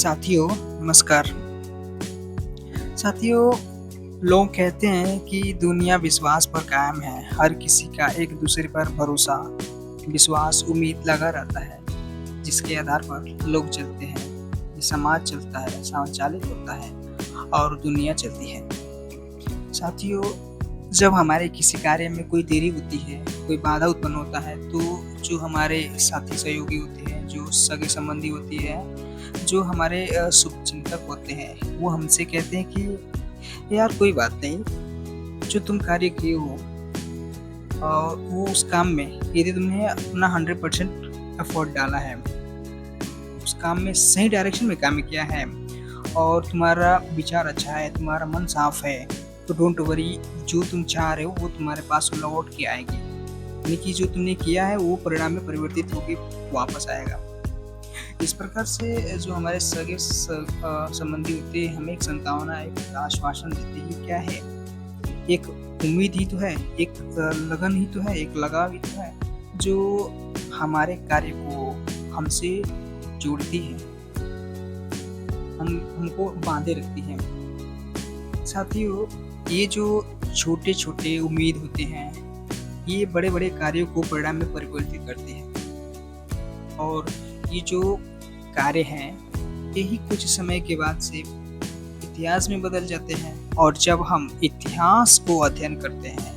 साथियों, नमस्कार। साथियों, लोग कहते हैं कि दुनिया विश्वास पर कायम है। हर किसी का एक दूसरे पर भरोसा, विश्वास, उम्मीद लगा रहता है, जिसके आधार पर लोग चलते हैं। ये समाज चलता है, संचालित होता है और दुनिया चलती है। साथियों, जब हमारे किसी कार्य में कोई देरी होती है, कोई बाधा उत्पन्न होता है, तो जो हमारे साथी सहयोगी होते हैं, जो सगे-संबंधी होती है, जो हमारे शुभचिंतक होते हैं, वो हमसे कहते हैं कि यार कोई बात नहीं, जो तुम कार्य किए हो वो उस काम में यदि तुमने अपना 100% एफर्ट डाला है, उस काम में सही डायरेक्शन में काम किया है और तुम्हारा विचार अच्छा है, तुम्हारा मन साफ है, तो डोंट वरी, जो तुम चाह रहे हो वो तुम्हारे पास लौट के आएगी। यानी कि जो तुमने किया है वो परिणाम में परिवर्तित होके वापस आएगा। इस प्रकार से जो हमारे संबंधी होते हैं, हमें एक संतावना, एक आश्वासन देते हैं। क्या है? एक उम्मीद ही तो है, एक लगन ही तो है, एक लगाव ही तो है, जो हमारे कार्य को हमसे जोड़ती है, हमको बांधे रखती है। साथियों, ये जो छोटे-छोटे उम्मीद होते हैं, ये बड़े-बड़े कार्यों को परिणाम में परिवर्तित करते हैं और ये जो कार्य हैं, यही कुछ समय के बाद से इतिहास में बदल जाते हैं और जब हम इतिहास को अध्ययन करते हैं,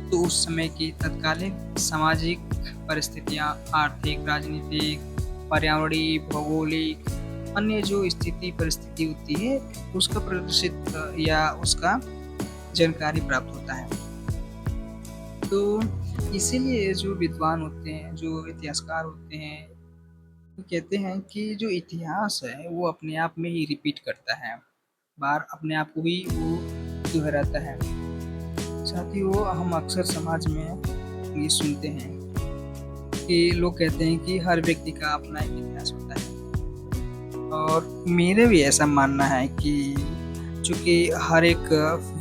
तो उस समय की तत्कालीन सामाजिक परिस्थितियाँ, आर्थिक, राजनीतिक, पर्यावरणीय, भौगोलिक, अन्य जो स्थिति परिस्थिति होती है, उसका प्रदर्शित या उसका जानकारी प्राप्त होता है। तो इसीलिए जो विद्वान होते हैं, जो इतिहासकार होते हैं, वो कहते हैं कि जो इतिहास है वो अपने आप में ही रिपीट करता है, बार अपने आप को ही वो दोहराता है। साथियों, हम अक्सर समाज में ये सुनते हैं कि लोग कहते हैं कि हर व्यक्ति का अपना एक इतिहास होता है और मेरे भी ऐसा मानना है कि चूँकि हर एक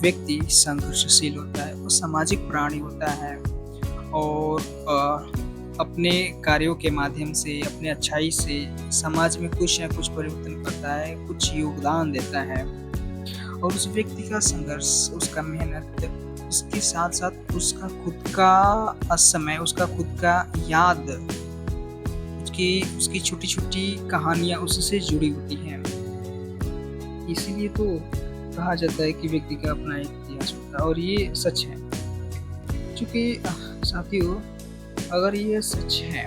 व्यक्ति संघर्षशील होता है, वो सामाजिक प्राणी होता है और अपने कार्यों के माध्यम से, अपने अच्छाई से समाज में कुछ न कुछ परिवर्तन करता है, कुछ योगदान देता है और उस व्यक्ति का संघर्ष, उसका मेहनत, उसके साथ-साथ उसका खुद का समय, उसका खुद का याद, उसकी छोटी-छोटी कहानियाँ उससे जुड़ी होती हैं। इसीलिए तो कहा जाता है कि व्यक्ति का अपना एक इतिहास होता है और ये सच है। चूँकि साथियों, अगर ये सच है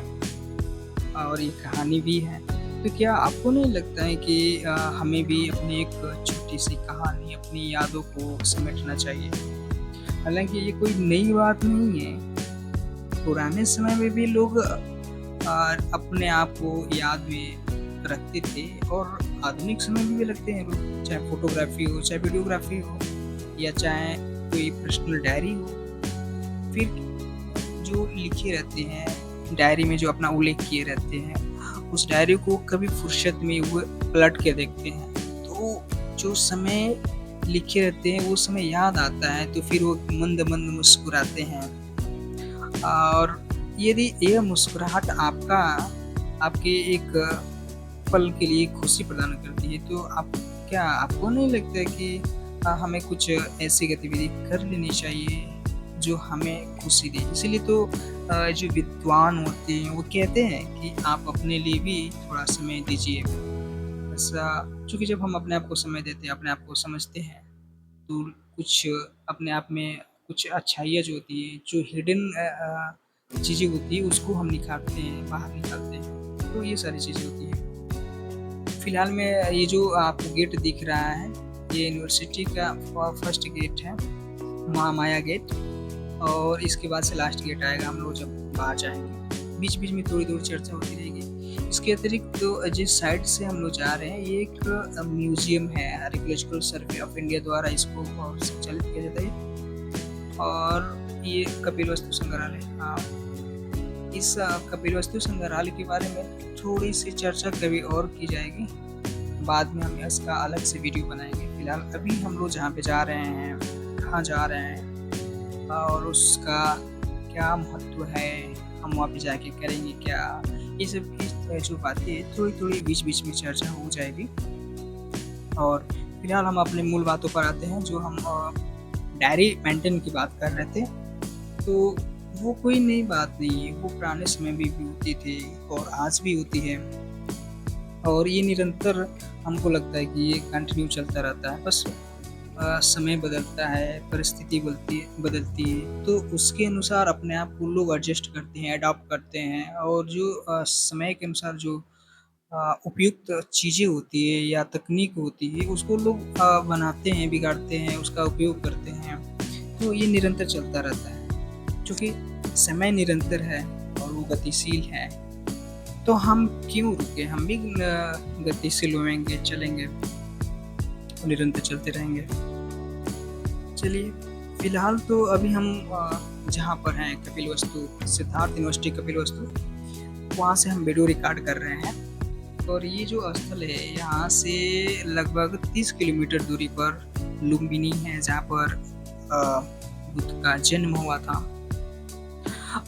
और ये कहानी भी है, तो क्या आपको नहीं लगता है कि हमें भी अपनी एक छोटी-सी कहानी, अपनी यादों को समेटना चाहिए? हालाँकि ये कोई नई बात नहीं है। पुराने समय में भी लोग अपने आप को याद में रखते थे और आधुनिक समय में भी रखते हैं लोग, चाहे फ़ोटोग्राफ़ी हो, चाहे वीडियोग्राफ़ी हो या चाहे कोई पर्सनल डायरी हो। फिर जो लिखे रहते हैं, डायरी में जो अपना उल्लेख किए रहते हैं, उस डायरी को कभी फुर्सत में वो पलट के देखते हैं, तो जो समय लिखे रहते हैं, वो समय याद आता है, तो फिर वो मंद-मंद मुस्कुराते हैं और यदि ये मुस्कुराहट आपके एक पल के लिए खुशी प्रदान करती है, तो आपको नहीं लगता है कि हमें कुछ ऐसी गतिविधि कर लेनी चाहिए जो हमें खुशी दे? इसीलिए तो जो विद्वान होते हैं वो कहते हैं कि आप अपने लिए भी थोड़ा समय दीजिए। ऐसा, चूँकि जब हम अपने आप को समय देते हैं, अपने आप को समझते हैं, तो कुछ अपने आप में कुछ अच्छाइयाँ जो होती हैं, जो हिडन चीज़ें होती हैं, उसको हम निखारते हैं, बाहर निकालते हैं। तो ये सारी चीज़ें होती हैं। फिलहाल में ये जो आपको गेट दिख रहा है, ये यूनिवर्सिटी का फर्स्ट गेट है, महामाया गेट, और इसके बाद से लास्ट गेट आएगा हम लोग जब बाहर जाएँगे। बीच-बीच में थोड़ी-थोड़ी चर्चा होती रहेगी। इसके अतिरिक्त तो जिस साइड से हम लोग जा रहे हैं, ये एक म्यूज़ियम है, आर्कियोलॉजिकल सर्वे ऑफ इंडिया द्वारा इसको संचालित किया जाता है और ये कपिलवस्तु संग्रहालय। हाँ, इस कपिलवस्तु संग्रहालय के बारे में थोड़ी-सी चर्चा कभी और की जाएगी। बाद में हम इसका अलग से वीडियो बनाएँगे। फिलहाल अभी हम लोग जहाँ पे जा रहे हैं, कहाँ जा रहे हैं और उसका क्या महत्व है, हम वहाँ पे जाके करेंगे क्या, ये सब जो बातें हैं थोड़ी-थोड़ी बीच-बीच में चर्चा हो जाएगी। और फिलहाल हम अपने मूल बातों पर आते हैं, जो हम डायरी मेंटेन की बात कर रहे थे। तो वो कोई नई बात नहीं है, वो पुराने समय में भी होती थी और आज भी होती है। और ये निरंतर हमको लगता है कि ये कंटिन्यू चलता रहता है। बस समय बदलता है, परिस्थिति बदलती है, तो उसके अनुसार अपने आप को लोग एडजस्ट करते हैं, अडॉप्ट करते हैं। और जो समय के अनुसार जो उपयुक्त चीज़ें होती है या तकनीक होती है, उसको लोग बनाते हैं, बिगाड़ते हैं, उसका उपयोग करते हैं। तो ये निरंतर चलता रहता है। चूँकि समय निरंतर है और वो गतिशील है, तो हम क्यों रुके? हम भी गतिशील होएँगे, चलेंगे, निरंतर चलते रहेंगे। चलिए, फिलहाल तो अभी हम जहाँ पर हैं कपिलवस्तु, सिद्धार्थ यूनिवर्सिटी कपिलवस्तु, वहाँ से हम वीडियो रिकॉर्ड कर रहे हैं। और ये जो स्थल है, यहाँ से लगभग 30 किलोमीटर दूरी पर लुम्बिनी है, जहाँ पर बुद्ध का जन्म हुआ था।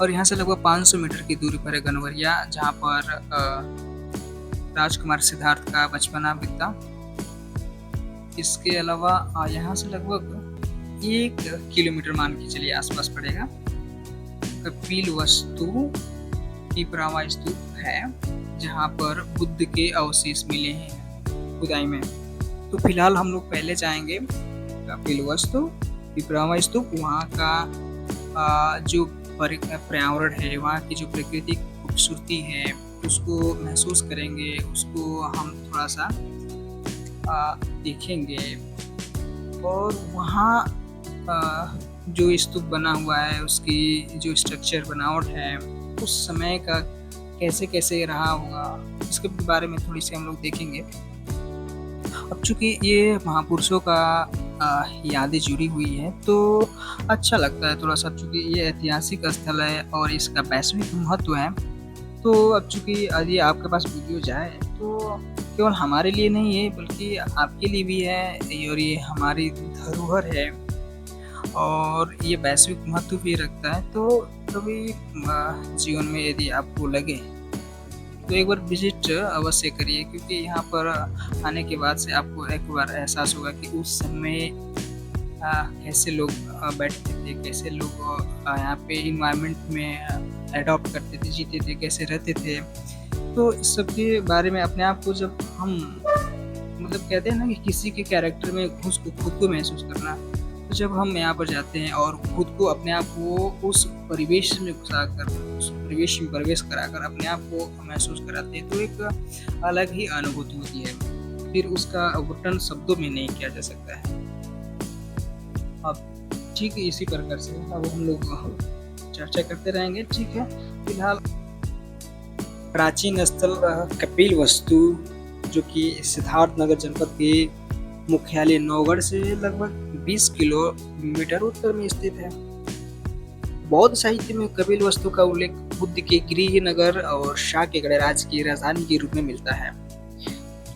और यहाँ से लगभग 500 मीटर की दूरी पर है गनवरिया, जहाँ पर राजकुमार सिद्धार्थ का बचपना बीता। इसके अलावा यहाँ से लगभग 1 किलोमीटर मान के चलिए आसपास पड़ेगा, कपिलवस्तु पिपरावा स्तूप है, जहाँ पर बुद्ध के अवशेष मिले हैं खुदाई में। तो फिलहाल हम लोग पहले जाएंगे कपिलवस्तु पिपरावा स्तूप। वहाँ का जो पर्यावरण है, वहाँ की जो प्राकृतिक खूबसूरती है, उसको महसूस करेंगे, उसको हम थोड़ा सा देखेंगे। और वहाँ जो स्तूप बना हुआ है, उसकी जो स्ट्रक्चर बनावट है, उस समय का कैसे रहा होगा, इसके बारे में थोड़ी सी हम लोग देखेंगे। अब चूँकि ये महापुरुषों का यादें जुड़ी हुई है, तो अच्छा लगता है थोड़ा सा, चूँकि ये ऐतिहासिक स्थल है और इसका वैश्विक महत्व है। तो अब चूँकि यदि आपके पास वीडियो जाए, तो केवल हमारे लिए नहीं है, बल्कि आपके लिए भी है, और ये हमारी धरोहर है और ये वैश्विक महत्व भी रखता है। तो कभी जीवन में यदि आपको लगे, तो एक बार विजिट अवश्य करिए, क्योंकि यहाँ पर आने के बाद से आपको एक बार एहसास होगा कि उस समय कैसे लोग बैठते थे, कैसे लोग यहाँ पे इन्वायरमेंट में एडॉप्ट करते थे, जीते थे, कैसे रहते थे। तो इस सब के बारे में अपने आप को जब हम मतलब कहते हैं ना कि किसी के कैरेक्टर में घुस को खुद को महसूस करना, तो जब हम यहाँ पर जाते हैं और खुद को अपने आप को उस परिवेश में घुसाकर, उस परिवेश में प्रवेश कराकर अपने आप को महसूस कराते हैं, तो एक अलग ही अनुभूति होती है। फिर उसका वर्णन शब्दों में नहीं किया जा सकता है। अब ठीक है, इसी प्रकार से अब हम लोग चर्चा करते रहेंगे। ठीक है, फिलहाल प्राचीन स्थल कपिलवस्तु, जो कि सिद्धार्थनगर जनपद के मुख्यालय नौगढ़ से लगभग 20 किलोमीटर उत्तर में स्थित है। बौद्ध साहित्य में कपिलवस्तु का उल्लेख बुद्ध के गृह नगर और शाक्य गणराज्य की राजधानी के रूप में मिलता है।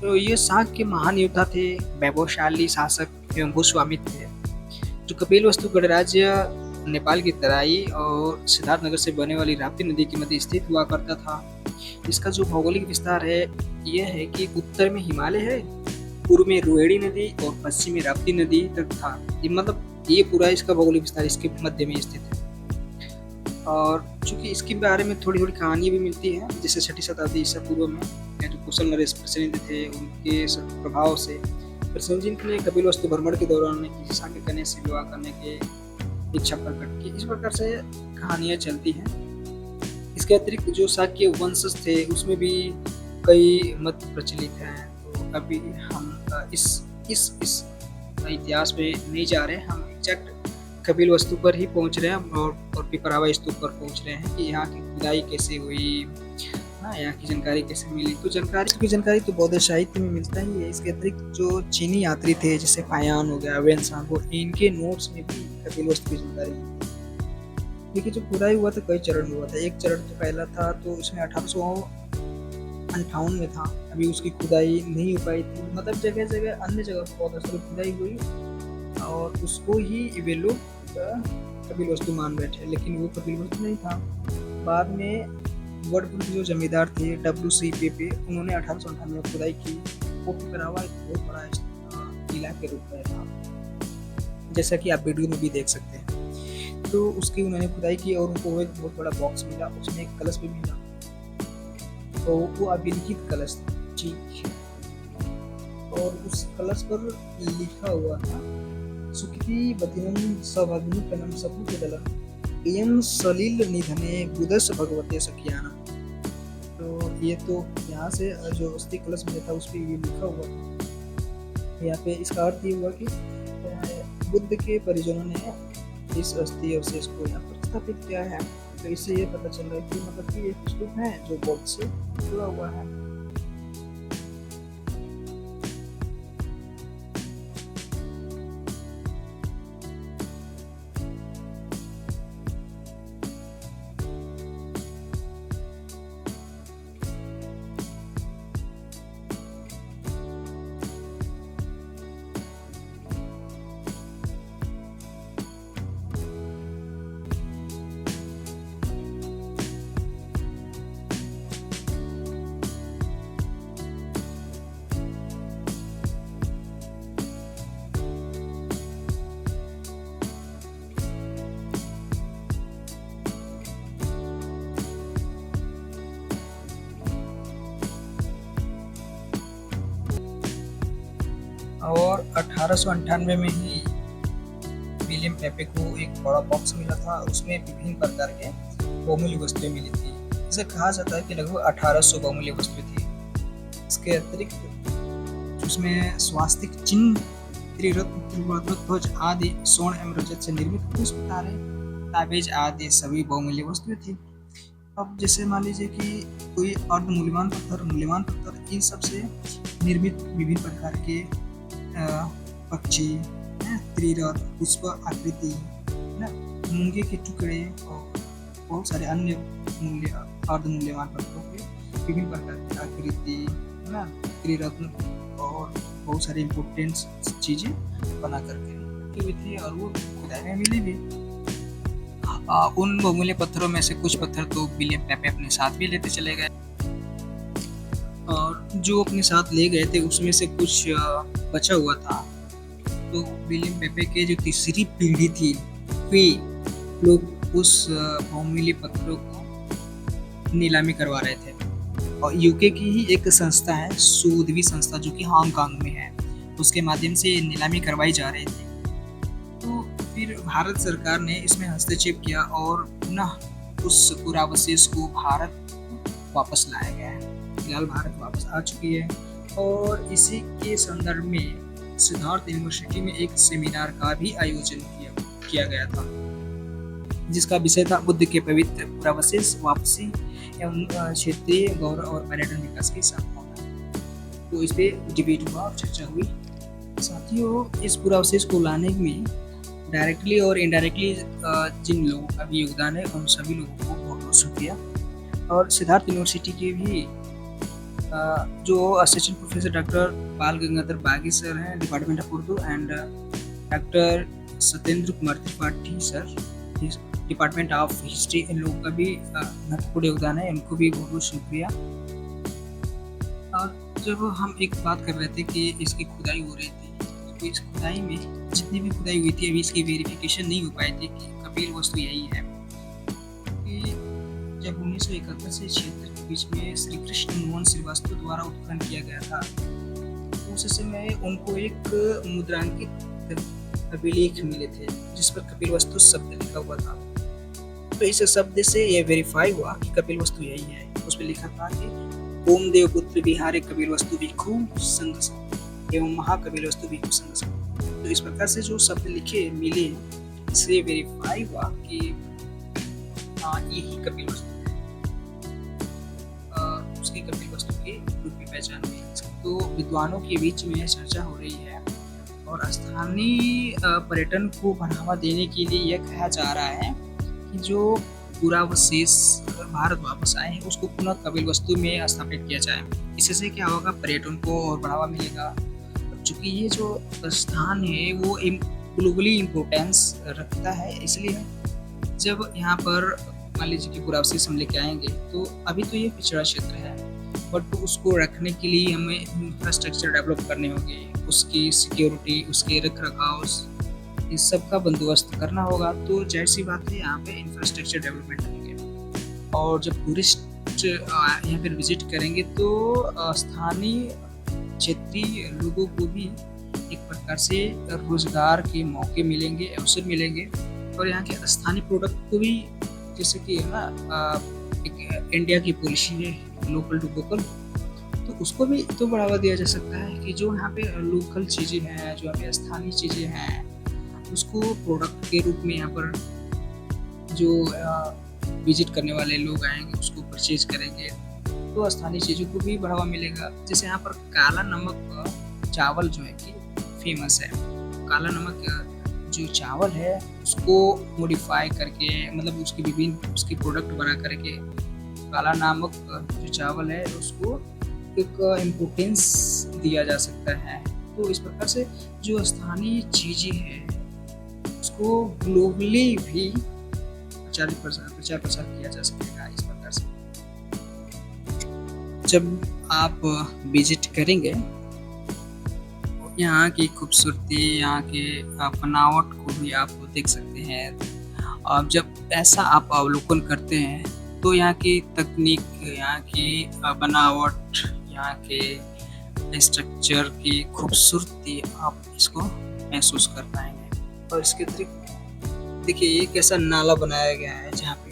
तो ये शाक्य के महान योद्धा थे, वैभवशाली शासक एवं भूस्वामी थे। जो कपिलवस्तु गणराज्य नेपाल की तराई और सिद्धार्थनगर से बहने वाली राप्ती नदी के मध्य स्थित हुआ करता था। इसका जो भौगोलिक विस्तार है, यह है कि उत्तर में हिमालय है, पूर्व में रोहिणी नदी और पश्चिम में राप्ती नदी तक था। ये मतलब ये पूरा इसका भौगोलिक विस्तार इसके मध्य में स्थित है। और चूंकि इसके बारे में थोड़ी थोड़ी कहानी भी मिलती है, जैसे 6वीं शताब्दी ईसा पूर्व में जो कुशल नरेश प्रसिद्ध थे, उनके प्रभाव से प्रसेनजित ने कपिलवस्तु भ्रमण के दौरान किसी शाक्य कन्या से विवाह करने के इच्छा प्रकट की। इस प्रकार से कहानियाँ चलती हैं। इसके अतिरिक्त जो शाक्य वंशज थे, उसमें भी कई मत प्रचलित हैं। तो अभी हम इस इतिहास में नहीं जा रहे हैं, हम एग्जैक्ट कपिलवस्तु पर ही पहुंच रहे हैं और पिपरावा स्तूप पर पहुंच रहे हैं कि यहाँ की खुदाई कैसे हुई, यहाँ की जानकारी कैसे मिली। तो जानकारी तो बौद्ध साहित्य में मिलता ही है। इसके अतिरिक्त जो चीनी यात्री थे, जैसे फायान हो गया, वेनसांग हो, इनके नोट्स में भी कपिलवस्तु की जानकारी है। देखिए, जो खुदाई हुआ था कई चरण हुआ था। एक चरण जो पहला था, तो इसमें 1858 में था। अभी उसकी खुदाई नहीं हो पाई थी, मतलब जगह जगह अन्य जगह पर बहुत सारी खुदाई हुई और उसको ही वे लोग कपिलवस्तु मान बैठे, लेकिन वो कपिलवस्तु नहीं था। बाद में वडपुर के जो जमींदार थे डब्ल्यू.सी. पेपे, उन्होंने 1898 में खुदाई की। वो पिपरावा एक बहुत बड़ा किला के रूप में था, जैसा कि आप वीडियो में भी देख सकते हैं। तो उसकी उन्होंने खुदाई की और उनको एक बहुत बड़ा बॉक्स मिला, उसमें एक कलश भी मिला। तो वो अभिलिखित कलश था जी, और उस कलश पर लिखा हुआ था सुखिति बतिनम सभाग्निकनम सबूतदलम इयं सलिल निधने बुधस भगवते सखियानम। तो ये तो यहाँ से जो अस्थि कलश में था उस पर ये लिखा हुआ था। यहाँ पे इसका अर्थ ये हुआ कि बुद्ध के परिजनों ने इस अस्थि अवशेष को यहाँ पर स्थापित किया है। तो इससे ये पता चल रहा है कि मतलब कि एक स्तूप है जो बौद्ध से जुड़ा हुआ है। और 1898 में ही विलियम पेपे को एक बड़ा बॉक्स मिला था, उसमें विभिन्न प्रकार के बहुमूल्य वस्तुएं मिली थी। इसे कहा जाता है कि लगभग 1800 बहुमूल्य वस्तुएं थी। इसके अतिरिक्त उसमें स्वास्तिक चिन्ह, त्रिरत्न, त्रिवर्तक ध्वज आदि स्वर्ण एवं रजत से निर्मित पुष्प, तारे, ताबीज आदि सभी बहुमूल्य वस्तुएं थी। अब जैसे मान लीजिए कि कोई अर्ध मूल्यवान पत्थर, मूल्यवान पत्थर, इन सब से निर्मित विभिन्न प्रकार के पक्षी, त्रिरत्न, पुष्प आकृति, मूंगे के टुकड़े और बहुत सारे अन्य अर्ध मूल्यवान पत्थरों के विभिन्न प्रकार की आकृति, त्रिरत्न और बहुत सारे इम्पोर्टेंट चीजें बना करके रखी हुई थी और वो खुदाई में मिली भी। उन बहुमूल्य पत्थरों में से कुछ पत्थर तो विलियम पेपे अपने साथ भी लेते चले गए, और जो अपने साथ ले गए थे उसमें से कुछ बचा हुआ था। तो विलियम पेपे के जो तीसरी पीढ़ी थी वे लोग उस बहुमूल्य पत्थरों को नीलामी करवा रहे थे। और यूके की ही एक संस्था है, सुधवी संस्था, जो कि हांगकांग में है, उसके माध्यम से नीलामी करवाई जा रही थी। तो फिर भारत सरकार ने इसमें हस्तक्षेप किया और पुनः उस पुरावशेष को भारत वापस लाया गया है। फिलहाल भारत वापस आ चुकी है। और इसी के संदर्भ में सिद्धार्थ यूनिवर्सिटी में एक सेमिनार का भी आयोजन किया गया था, जिसका विषय था बुद्ध के पवित्र पुरावशेष वापसी एवं क्षेत्रीय गौरव और पर्यटन विकास की संभावना। तो इस पे डिबेट हुआ और चर्चा हुई। साथियों, इस पुरावशेष को लाने में डायरेक्टली और इनडायरेक्टली जिन लोगों का भी योगदान है उन सभी लोगों को बहुत बहुत शुक्रिया। और सिद्धार्थ यूनिवर्सिटी के भी जो असिस्टेंट प्रोफेसर डॉक्टर बाल गंगाधर बागी सर हैं, department of Urdu, and doctor Satyendra Kumar Tripathi sir, department of history, इन लोगों का भी महत्वपूर्ण योगदान है, इनको भी बहुत बहुत शुक्रिया। और जब हम एक बात कर रहे थे कि इसकी खुदाई हो रही थी, तो इस खुदाई में जितनी भी खुदाई हुई थी अभी इसकी वेरिफिकेशन नहीं हो पाई थी कि कपिल वस्तु यही है। कि जब 1971 से क्षेत्र के बीच में श्री कृष्ण मोहन श्रीवास्तव द्वारा उत्खनन किया गया था, उस समय उनको एक मुद्रांकित अभिलेख मिले थे जिस पर कपिल वस्तु शब्द लिखा हुआ था। तो इस शब्द से यह वेरीफाई हुआ कि कपिल वस्तु यही है। उस पर लिखा था कि ओम देव पुत्र बिहारे कपिल वस्तु भिक्षु संघ एवं महाकपिल वस्तु भिक्षु संघ। तो इस प्रकार से जो शब्द लिखे मिले, इससे वेरीफाई हुआ कि यही कपिल वस्तु है। उसकी कपिल वस्तु के रूप में पहचान हुई। तो विद्वानों के बीच में चर्चा हो रही है और स्थानीय पर्यटन को बढ़ावा देने के लिए यह कहा जा रहा है कि जो पुरावशेष भारत वापस आए हैं उसको पुनः कपिल वस्तु में स्थापित किया जाए। इससे क्या होगा, पर्यटन को और बढ़ावा मिलेगा। चूँकि ये जो स्थान है वो ग्लोबली इम्पोर्टेंस रखता है, इसलिए जब यहाँ पर मान लीजिए कि ग्रोसरीज़ हम लेके आएँगे, तो अभी तो ये पिछड़ा क्षेत्र है, बट उसको रखने के लिए हमें इंफ्रास्ट्रक्चर डेवलप करने होंगे, उसकी सिक्योरिटी, उसके रख-रखाव, इस सब का बंदोबस्त करना होगा, तो ज़ाहिर-सी बात है यहाँ पे इंफ्रास्ट्रक्चर डेवलपमेंट होंगे। और जब टूरिस्ट यहाँ पर विज़िट करेंगे तो स्थानीय क्षेत्रीय लोगों को भी एक प्रकार से रोज़गार के मौके मिलेंगे, अवसर मिलेंगे और यहाँ के स्थानीय प्रोडक्ट को भी, जैसे कि है ना एक इंडिया की पॉलिसी है लोकल टू वोकल, तो उसको भी तो बढ़ावा दिया जा सकता है कि जो यहाँ पे लोकल चीज़ें हैं, जो यहाँ पे स्थानीय चीज़ें हैं, उसको प्रोडक्ट के रूप में यहाँ पर जो विज़िट करने वाले लोग आएँगे उसको परचेज़ करेंगे, तो स्थानीय चीज़ों को भी बढ़ावा मिलेगा। जैसे यहाँ पर काला नमक चावल जो है कि फ़ेमस है। काला नमक जो चावल है उसको मॉडिफ़ाई करके, मतलब उसकी विभिन्न उसकी प्रोडक्ट बना करके काला नमक जो चावल है उसको एक इम्पोर्टेंस दिया जा सकता है। तो इस प्रकार से जो स्थानीय चीज़ें हैं उसको ग्लोबली भी प्रचार-प्रसार किया जा सकेगा इस प्रकार से। जब आप विज़िट करेंगे, यहाँ की खूबसूरती, यहाँ के बनावट को भी आप देख सकते हैं। अब जब ऐसा आप अवलोकन करते हैं, तो यहाँ की तकनीक, यहाँ की बनावट, यहाँ के स्ट्रक्चर की खूबसूरती आप इसको महसूस कर पाएँगे। और इसके अतिरिक्त देखिए एक ऐसा नाला बनाया गया है जहाँ पे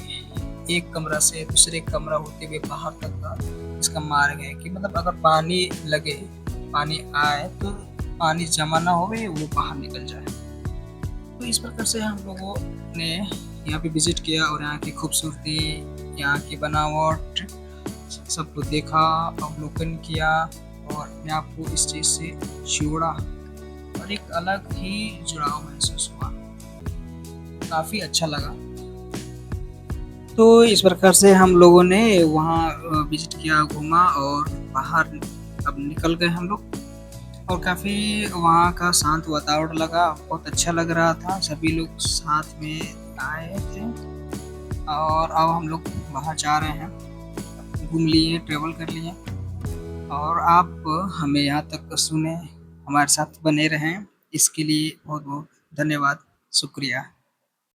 एक कमरा से दूसरे कमरा होते हुए बाहर तक का इसका मार्ग है कि मतलब अगर पानी लगे, पानी आए तो पानी जमा ना होवे, वो बाहर निकल जाए। तो इस प्रकार से हम लोगों ने यहाँ पे विज़िट किया और यहाँ की खूबसूरती, यहाँ की बनावट सबको देखा, अवलोकन किया और अपने आप को इस चीज़ से जोड़ा और एक अलग ही जुड़ाव महसूस हुआ। काफ़ी अच्छा लगा। तो इस प्रकार से हम लोगों ने वहाँ विज़िट किया, घूमा और बाहर अब निकल गए हम लोग और काफ़ी वहाँ का शांत वातावरण लगा, बहुत अच्छा लग रहा था। सभी लोग साथ में आए थे और अब हम लोग बाहर जा रहे हैं। घूम लिए, ट्रैवल कर लिए और आप हमें यहाँ तक सुने, हमारे साथ बने रहें, इसके लिए बहुत-बहुत धन्यवाद, शुक्रिया।